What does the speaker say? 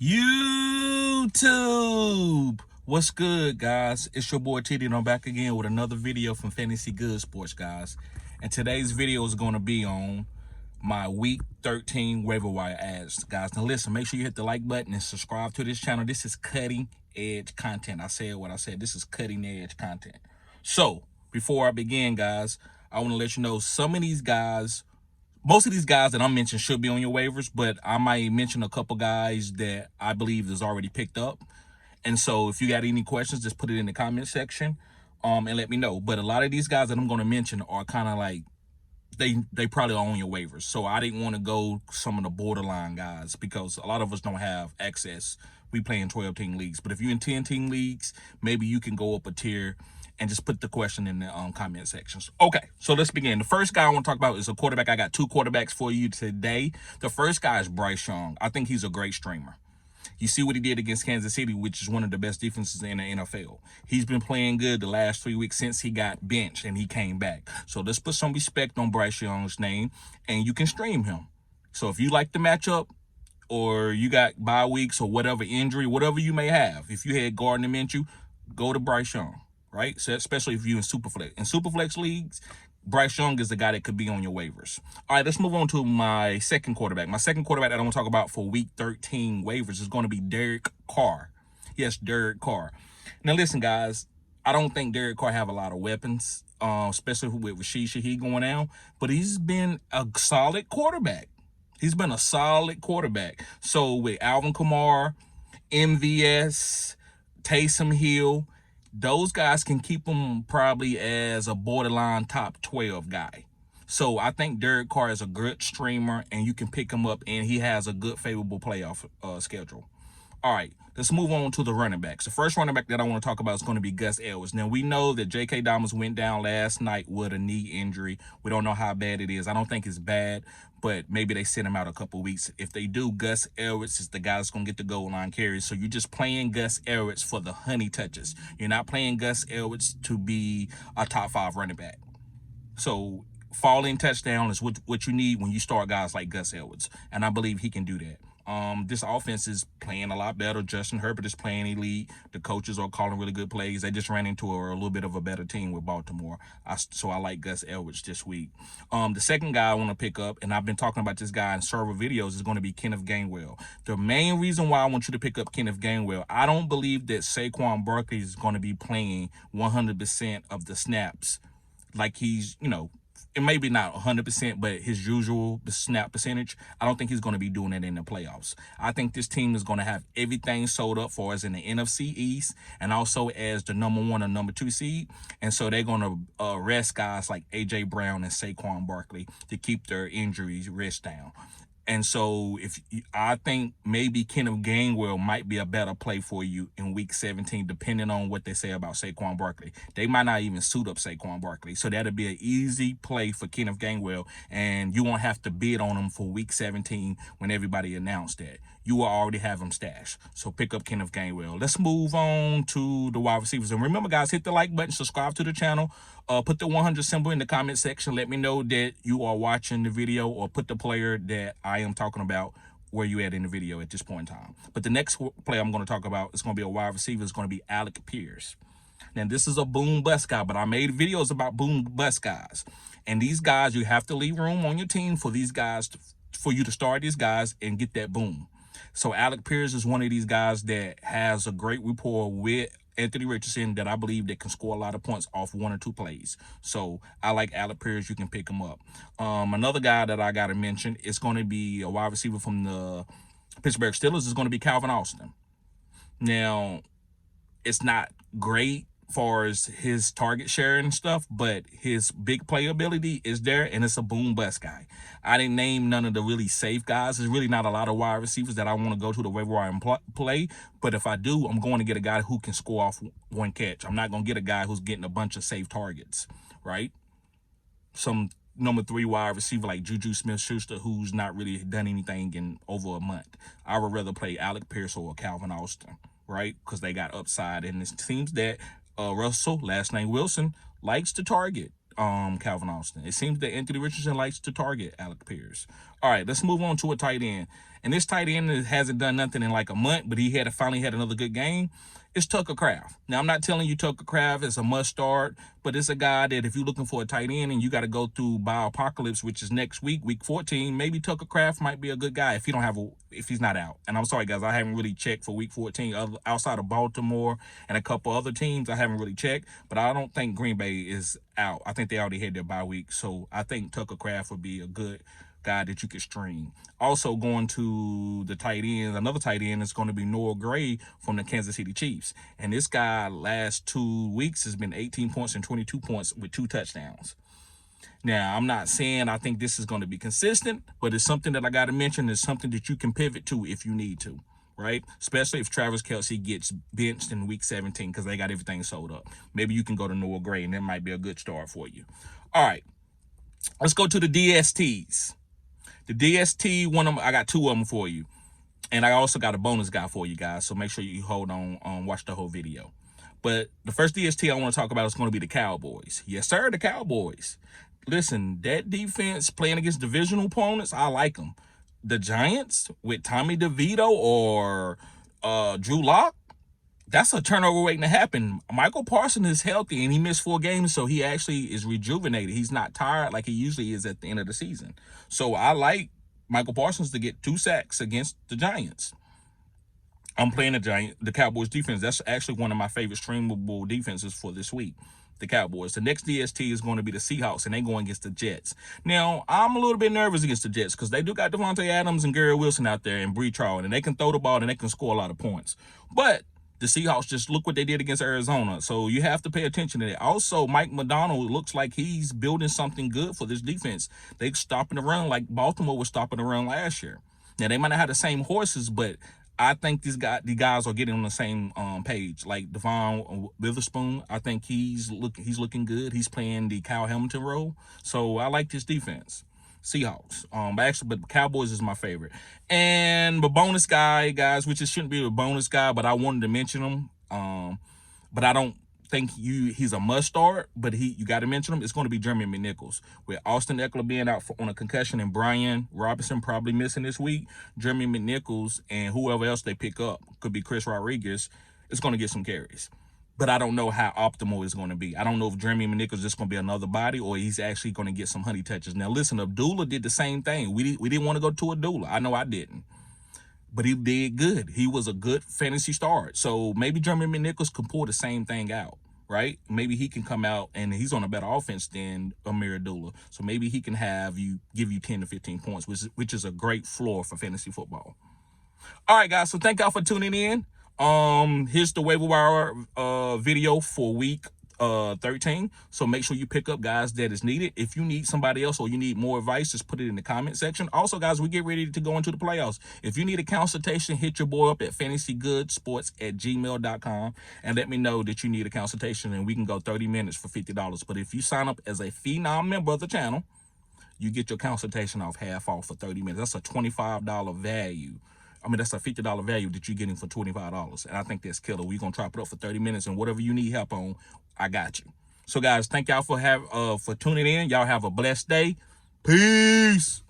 YouTube, what's good, guys? It's your boy Titty, and I'm back again with another video from Fantasy Good Sports, guys. And today's video is going to be on my Week 13 waiver wire ads, guys. Now listen, make sure you hit the like button and subscribe to this channel. This is cutting edge content. I said what I said. This is cutting edge content. So before I begin, guys, I want to let you know most of these guys that I'm mentioning should be on your waivers, but I might mention a couple guys that I believe is already picked up. And so if you got any questions, just put it in the comment section and let me know. But a lot of these guys that I'm going to mention are kind of like, they probably are on your waivers. So I didn't want to go some of the borderline guys because a lot of us don't have access. We play in 12-team leagues. But if you're in 10-team leagues, maybe you can go up a tier and just put the question in the comment sections. Okay, so let's begin. The first guy I want to talk about is a quarterback. I got two quarterbacks for you today. The first guy is Bryce Young. I think he's a great streamer. You see what he did against Kansas City, which is one of the best defenses in the NFL. He's been playing good the last 3 weeks since he got benched and he came back. So let's put some respect on Bryce Young's name, and you can stream him. So if you like the matchup, or you got bye weeks or whatever injury, whatever you may have, if you had Gardner Minshew, go to Bryce Young, right? So especially if you're in Superflex. In Superflex leagues, Bryce Young is the guy that could be on your waivers. All right, let's move on to my second quarterback. My second quarterback that I want to talk about for Week 13 waivers is going to be Derek Carr. Yes, Derek Carr. Now, listen, guys, I don't think Derek Carr have a lot of weapons, especially with Rashid Shaheed going down, but he's been a solid quarterback. He's been a solid quarterback. So with Alvin Kamara, MVS, Taysom Hill, those guys can keep him probably as a borderline top 12 guy. So I think Derek Carr is a good streamer, and you can pick him up, and he has a good favorable playoff schedule. All right, let's move on to the running backs. The first running back that I want to talk about is going to be Gus Edwards. Now, we know that J.K. Dobbins went down last night with a knee injury. We don't know how bad it is. I don't think it's bad, but maybe they sent him out a couple weeks. If they do, Gus Edwards is the guy that's going to get the goal line carries. So you're just playing Gus Edwards for the honey touches. You're not playing Gus Edwards to be a top 5 running back. So falling touchdown is what you need when you start guys like Gus Edwards, and I believe he can do that. This offense is playing a lot better. Justin Herbert is playing elite. The coaches are calling really good plays. They just ran into a little bit of a better team with Baltimore. So I like Gus Edwards this week. The second guy I want to pick up, and I've been talking about this guy in several videos, is going to be Kenneth Gainwell. The main reason why I want you to pick up Kenneth Gainwell, I don't believe that Saquon Barkley is going to be playing 100% of the snaps like he's, and maybe not 100%, but his usual snap percentage. I don't think he's going to be doing it in the playoffs. I think this team is going to have everything sold up for us in the NFC East and also as the number 1 or number 2 seed. And so they're going to rest guys like A.J. Brown and Saquon Barkley to keep their injuries risk down. And so I think maybe Kenneth Gainwell might be a better play for you in Week 17, depending on what they say about Saquon Barkley. They might not even suit up Saquon Barkley. So that'll be an easy play for Kenneth Gainwell, and you won't have to bid on him for Week 17 when everybody announced that. You will already have him stashed. So pick up Kenneth Gainwell. Let's move on to the wide receivers. And remember, guys, hit the like button, subscribe to the channel. Put the 100 symbol in the comment section. Let me know that you are watching the video, or put the player that I am talking about where you at in the video at this point in time. But the next player I'm going to talk about is going to be a wide receiver. It's going to be Alec Pierce. Now, this is a boom bust guy, but I made videos about boom bust guys. And these guys, you have to leave room on your team for these guys, for you to start these guys and get that boom. So Alec Pierce is one of these guys that has a great rapport with Anthony Richardson that I believe that can score a lot of points off 1 or 2 plays. So I like Alec Pierce. You can pick him up. Another guy that I got to mention is going to be a wide receiver from the Pittsburgh Steelers. Is going to be Calvin Austin. Now, it's not great far as his target share and stuff, but his big playability is there, and it's a boom bust guy. I didn't name none of the really safe guys. There's really not a lot of wide receivers that I want to go to the waiver wire and play, but if I do, I'm going to get a guy who can score off 1 catch. I'm not going to get a guy who's getting a bunch of safe targets, right? Some number 3 wide receiver like Juju Smith-Schuster, who's not really done anything in over a month. I would rather play Alec Pierce or Calvin Austin, right? Because they got upside, and it seems that Russell, last name Wilson, likes to target Calvin Austin. It seems that Anthony Richardson likes to target Alec Pierce. All right, let's move on to a tight end. and this tight end hasn't done nothing in like a month, but he finally had another good game, it's Tucker Kraft. Now, I'm not telling you Tucker Kraft is a must start, but it's a guy that if you're looking for a tight end and you got to go through Bio-Apocalypse, which is next week, week 14, maybe Tucker Kraft might be a good guy if if he's not out. And I'm sorry, guys, I haven't really checked for week 14 outside of Baltimore and a couple other teams. I haven't really checked, but I don't think Green Bay is out. I think they already had their bye week, so I think Tucker Kraft would be a good guy that you could stream. Also, going to the tight end, another tight end is going to be Noah Gray from the Kansas City Chiefs. And this guy last 2 weeks has been 18 points and 22 points with 2 touchdowns. Now, I'm not saying I think this is going to be consistent, but it's something that I got to mention. It's something that you can pivot to if you need to, right? Especially if Travis Kelce gets benched in week 17 because they got everything sold up. Maybe you can go to Noah Gray, and that might be a good start for you. All right, let's go to the DSTs. The DST, I got 2 of them for you. And I also got a bonus guy for you guys, so make sure you hold on, watch the whole video. But the first DST I want to talk about is going to be the Cowboys. Yes, sir, the Cowboys. Listen, that defense playing against divisional opponents, I like them. The Giants with Tommy DeVito or Drew Lock, that's a turnover waiting to happen. Michael Parsons is healthy, and he missed 4 games, so he actually is rejuvenated. He's not tired like he usually is at the end of the season. So I like Michael Parsons to get 2 sacks against the Giants. I'm playing the Cowboys defense. That's actually one of my favorite streamable defenses for this week, the Cowboys. The next DST is going to be the Seahawks, and they're going against the Jets. Now, I'm a little bit nervous against the Jets because they do got Devontae Adams and Garrett Wilson out there and Breece Hall, and they can throw the ball and they can score a lot of points. But the Seahawks, just look what they did against Arizona. So you have to pay attention to that. Also, Mike McDonald looks like he's building something good for this defense. They're stopping the run like Baltimore was stopping the run last year. Now, they might not have the same horses, but I think the guys are getting on the same page. Like Devon Witherspoon, I think he's looking good. He's playing the Kyle Hamilton role. So I like this defense. Seahawks. But Cowboys is my favorite. And the bonus guy, guys, which it shouldn't be a bonus guy, but I wanted to mention him. But I don't think he's a must start, but you got to mention him. It's going to be Jeremy McNichols. With Austin Eckler being out on a concussion and Brian Robinson probably missing this week, Jeremy McNichols and whoever else they pick up, could be Chris Rodriguez, is going to get some carries. But I don't know how optimal it's going to be. I don't know if Jeremy McNichols is just going to be another body or he's actually going to get some honey touches. Now, listen, Abdullah did the same thing. We didn't want to go to Abdullah. I know I didn't. But he did good. He was a good fantasy start. So maybe Jeremy McNichols can pull the same thing out, right? Maybe he can come out and he's on a better offense than Amir Abdullah. So maybe he can give you 10 to 15 points, which is a great floor for fantasy football. All right, guys. So thank y'all for tuning in. Here's the waiver wire video for week 13. So make sure you pick up guys that is needed. If you need somebody else or you need more advice, just put it in the comment section. Also, guys, we get ready to go into the playoffs. If you need a consultation, hit your boy up at fantasygoodssports@gmail.com and let me know that you need a consultation, and we can go 30 minutes for $50. But if you sign up as a Phenom member of the channel, you get your consultation half off for 30 minutes. That's a $25 value. I mean, that's a $50 value that you're getting for $25. And I think that's killer. We're going to chop it up for 30 minutes, and whatever you need help on, I got you. So, guys, thank y'all for tuning in. Y'all have a blessed day. Peace.